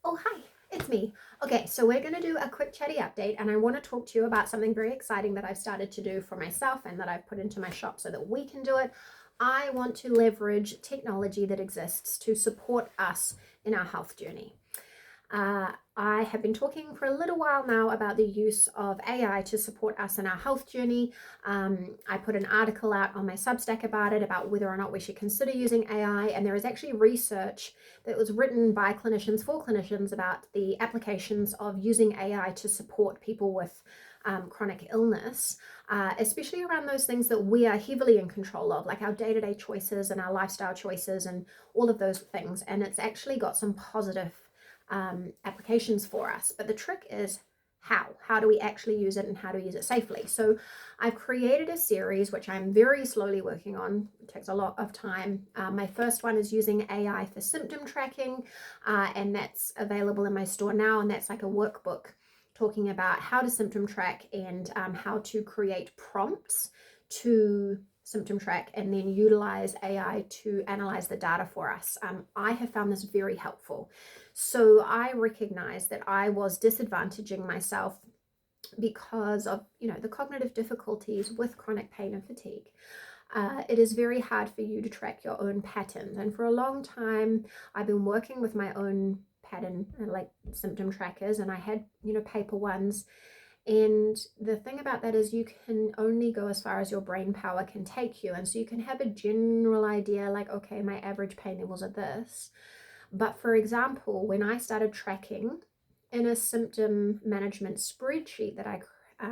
Oh, hi, it's me. Okay, so we're going to do a quick chatty update, and I want to talk to you about something very exciting that I've started to do for myself and that I've put into my shop so that we can do it. I want to leverage technology that exists to support us in our health journey. I have been talking for a little while now about the use of AI to support us in our health journey. I put an article out on my Substack about it, about whether or not we should consider using AI, and there is actually research that was written by clinicians for clinicians about the applications of using AI to support people with chronic illness, especially around those things that we are heavily in control of, like our day-to-day choices and our lifestyle choices and all of those things. And it's actually got some positive applications for us. But the trick is how do we actually use it and how do we use it safely? So I've created a series which I'm very slowly working on. It takes a lot of time. My first one is using AI for symptom tracking, and that's available in my store now, and that's like a workbook talking about how to symptom track and how to create prompts to symptom track and then utilize AI to analyze the data for us. I have found this very helpful. So I recognize that I was disadvantaging myself because of, the cognitive difficulties with chronic pain and fatigue. It is very hard for you to track your own patterns. And for a long time, I've been working with my own pattern, like symptom trackers, and I had, paper ones. And the thing about that is you can only go as far as your brain power can take you. And so you can have a general idea like, okay, my average pain levels are this. But for example, when I started tracking in a symptom management spreadsheet that I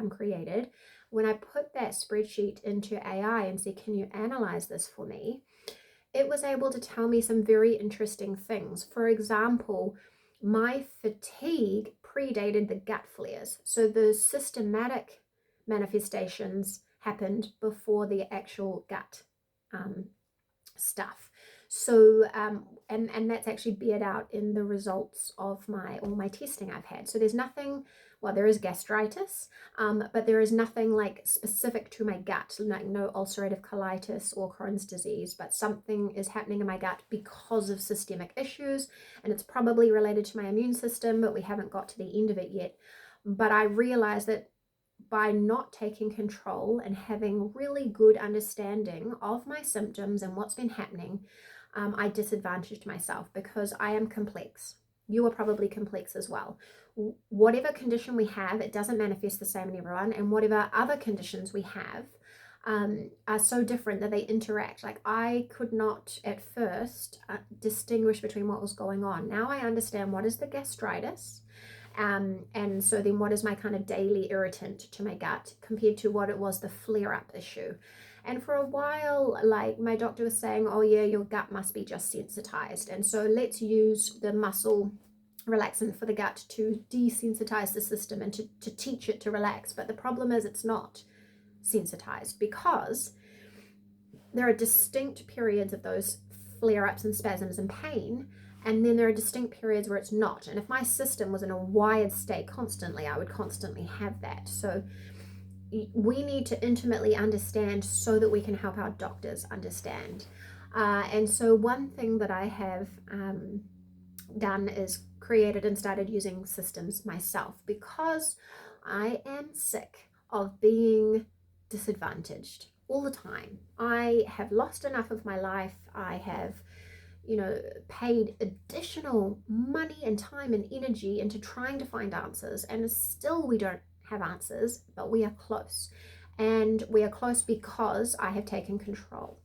created, when I put that spreadsheet into AI and said, can you analyze this for me? It was able to tell me some very interesting things. For example, my fatigue predated the gut flares. So the systematic manifestations happened before the actual gut um, stuff. So and that's actually bared out in the results of all my testing I've had. So there's nothing, well, there is gastritis, but there is nothing like specific to my gut, like no ulcerative colitis or Crohn's disease, but something is happening in my gut because of systemic issues, and it's probably related to my immune system, but we haven't got to the end of it yet. But I realized that by not taking control and having really good understanding of my symptoms and what's been happening, I disadvantaged myself because I am complex. You are probably complex as well. Whatever condition we have, it doesn't manifest the same in everyone, and whatever other conditions we have are so different that they interact. Like I could not at first distinguish between what was going on. Now I understand what is the gastritis. And so then what is my kind of daily irritant to my gut compared to what it was the flare-up issue. And for a while, like my doctor was saying, oh yeah, your gut must be just sensitized. And so let's use the muscle relaxant for the gut to desensitize the system and to teach it to relax. But the problem is it's not sensitized because there are distinct periods of those flare-ups and spasms and pain, and then there are distinct periods where it's not. And if my system was in a wired state constantly, I would constantly have that. So we need to intimately understand so that we can help our doctors understand. And so one thing that I have done is created and started using systems myself because I am sick of being disadvantaged all the time. I have lost enough of my life. I have, paid additional money and time and energy into trying to find answers, and still we don't have answers, but we are close. And we are close because I have taken control.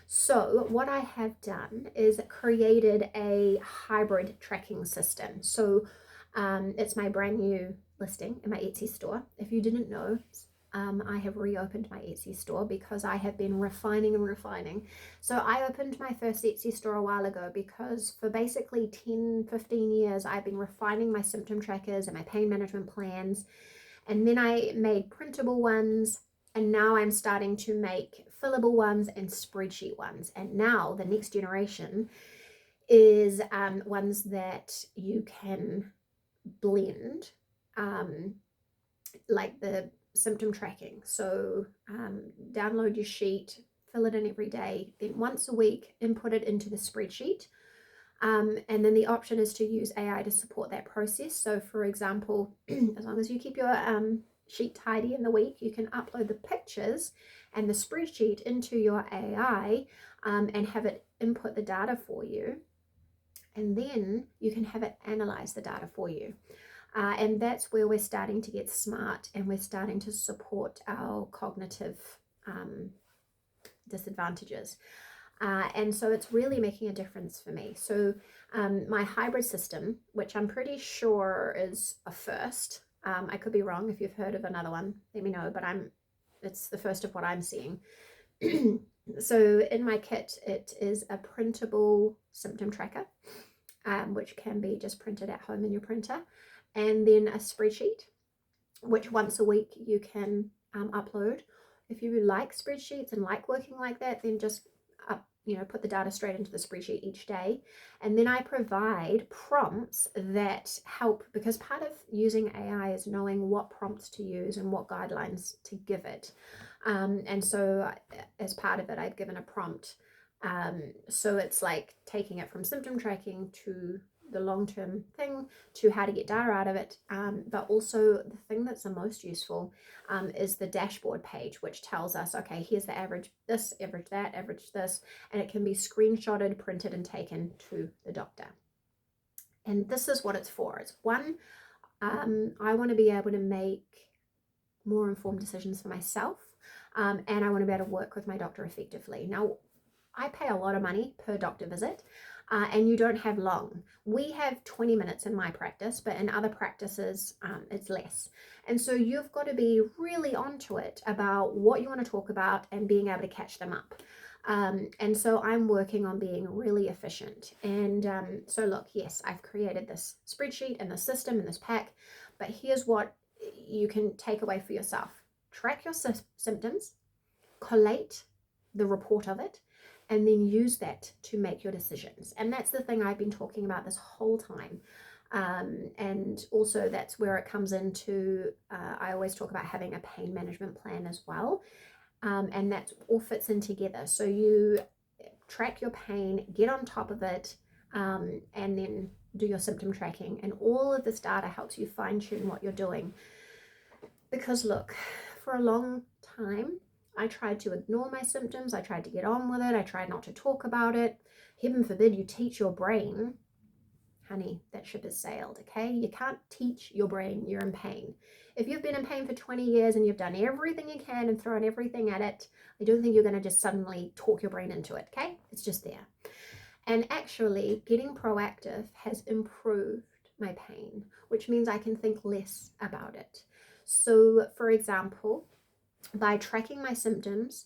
So what I have done is created a hybrid tracking system. So it's my brand new listing in my Etsy store. If you didn't know, I have reopened my Etsy store because I have been refining and refining. So I opened my first Etsy store a while ago because for basically 10, 15 years, I've been refining my symptom trackers and my pain management plans. And then I made printable ones, and now I'm starting to make fillable ones and spreadsheet ones. And now the next generation is ones that you can blend, like the symptom tracking. So download your sheet, fill it in every day, then once a week input it into the spreadsheet. And then the option is to use AI to support that process. So for example, as long as you keep your sheet tidy in the week, you can upload the pictures and the spreadsheet into your AI and have it input the data for you. And then you can have it analyze the data for you. And that's where we're starting to get smart, and we're starting to support our cognitive disadvantages. And so it's really making a difference for me. So my hybrid system, which I'm pretty sure is a first, I could be wrong. If you've heard of another one, let me know, but it's the first of what I'm seeing. So in my kit, it is a printable symptom tracker, which can be just printed at home in your printer, and then a spreadsheet, which once a week you can upload. If you like spreadsheets and like working like that, then just put the data straight into the spreadsheet each day. And then I provide prompts that help, because part of using AI is knowing what prompts to use and what guidelines to give it. And so as part of it, I've given a prompt. So it's like taking it from symptom tracking to the long-term thing to how to get data out of it, but also the thing that's the most useful is the dashboard page, which tells us, okay, here's the average this, average that, average this, and it can be screenshotted, printed, and taken to the doctor. And this is what it's for. It's one, I want to be able to make more informed decisions for myself, and I want to be able to work with my doctor effectively. Now, I pay a lot of money per doctor visit, and you don't have long. We have 20 minutes in my practice, but in other practices, it's less. And so you've got to be really onto it about what you want to talk about and being able to catch them up. And so I'm working on being really efficient. And so look, yes, I've created this spreadsheet and this system and this pack, but here's what you can take away for yourself. Track your symptoms, collate the report of it, and then use that to make your decisions. And that's the thing I've been talking about this whole time. And also that's where it comes into, I always talk about having a pain management plan as well. And that all fits in together. So you track your pain, get on top of it, and then do your symptom tracking. And all of this data helps you fine tune what you're doing. Because look, for a long time, I tried to ignore my symptoms. I tried to get on with it. I tried not to talk about it. Heaven forbid you teach your brain, honey, that ship has sailed, okay? You can't teach your brain you're in pain. If you've been in pain for 20 years and you've done everything you can and thrown everything at it, I don't think you're going to just suddenly talk your brain into it, okay? It's just there. And actually, getting proactive has improved my pain, which means I can think less about it. So, for example, by tracking my symptoms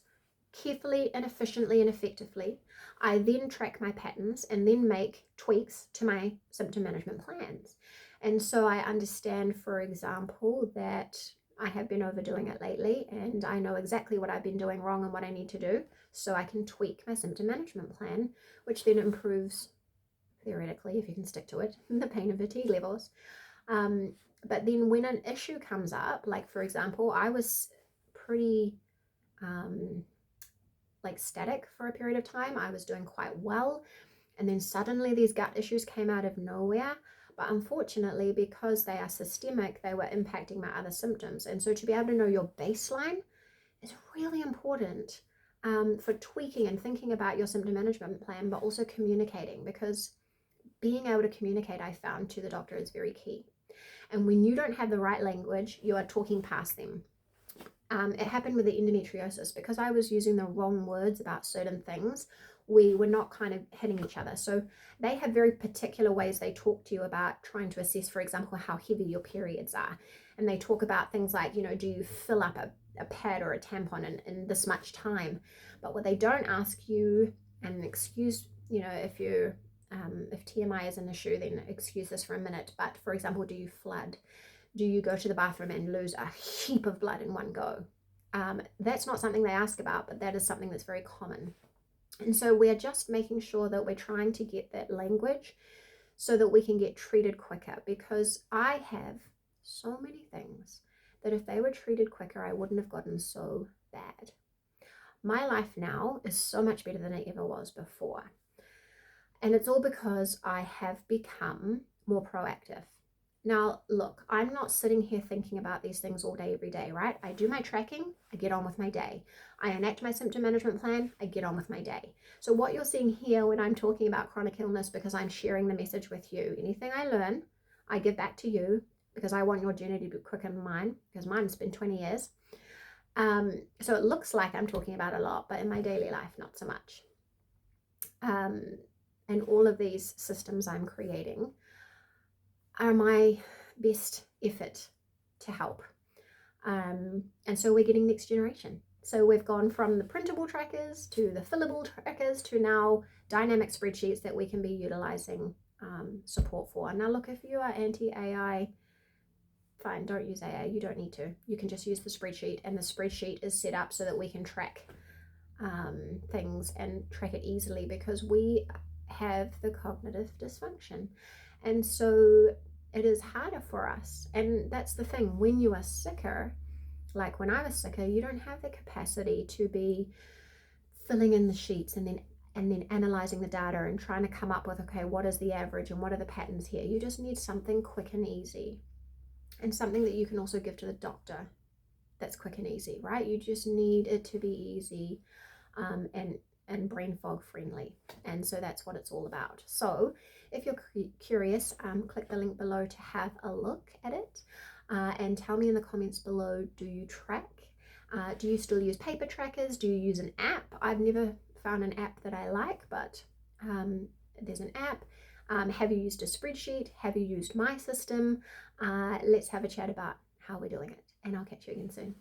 carefully and efficiently and effectively, I then track my patterns and then make tweaks to my symptom management plans. And so I understand, for example, that I have been overdoing it lately, and I know exactly what I've been doing wrong and what I need to do, so I can tweak my symptom management plan, which then improves, theoretically, if you can stick to it, the pain and fatigue levels. But then when an issue comes up, like for example, I was pretty static for a period of time. I was doing quite well, and then suddenly these gut issues came out of nowhere. But unfortunately, because they are systemic, they were impacting my other symptoms. And so to be able to know your baseline is really important for tweaking and thinking about your symptom management plan, but also communicating, because being able to communicate, I found, to the doctor is very key. And when you don't have the right language, you are talking past them. It happened with the endometriosis. Because I was using the wrong words about certain things, we were not kind of hitting each other. So they have very particular ways they talk to you about trying to assess, for example, how heavy your periods are. And they talk about things like, do you fill up a pad or a tampon in this much time? But what they don't ask you, and excuse, if TMI is an issue, then excuse this for a minute. But for example, do you flood? Do you go to the bathroom and lose a heap of blood in one go? That's not something they ask about, but that is something that's very common. And so we're just making sure that we're trying to get that language so that we can get treated quicker, because I have so many things that if they were treated quicker, I wouldn't have gotten so bad. My life now is so much better than it ever was before. And it's all because I have become more proactive. Now, look, I'm not sitting here thinking about these things all day, every day, right? I do my tracking, I get on with my day. I enact my symptom management plan, I get on with my day. So, what you're seeing here when I'm talking about chronic illness, because I'm sharing the message with you, anything I learn, I give back to you because I want your journey to be quicker than mine, because mine's been 20 years. So, it looks like I'm talking about a lot, but in my daily life, not so much. And all of these systems I'm creating are my best effort to help. And so we're getting next generation. So we've gone from the printable trackers to the fillable trackers to now dynamic spreadsheets that we can be utilizing support for. Now look, if you are anti-AI, fine, don't use AI. You don't need to. You can just use the spreadsheet, and the spreadsheet is set up so that we can track things and track it easily, because we have the cognitive dysfunction. And so it is harder for us. And that's the thing, when you are sicker, like when I was sicker, you don't have the capacity to be filling in the sheets and then analyzing the data and trying to come up with, okay, what is the average and what are the patterns here. You just need something quick and easy, and something that you can also give to the doctor that's quick and easy, right? You just need it to be easy and brain fog friendly. And so that's what it's all about. So if you're curious, click the link below to have a look at it, and tell me in the comments below, do you track? Do you still use paper trackers? Do you use an app? I've never found an app that I like, but there's an app. Have you used a spreadsheet? Have you used my system? Let's have a chat about how we're doing it, and I'll catch you again soon.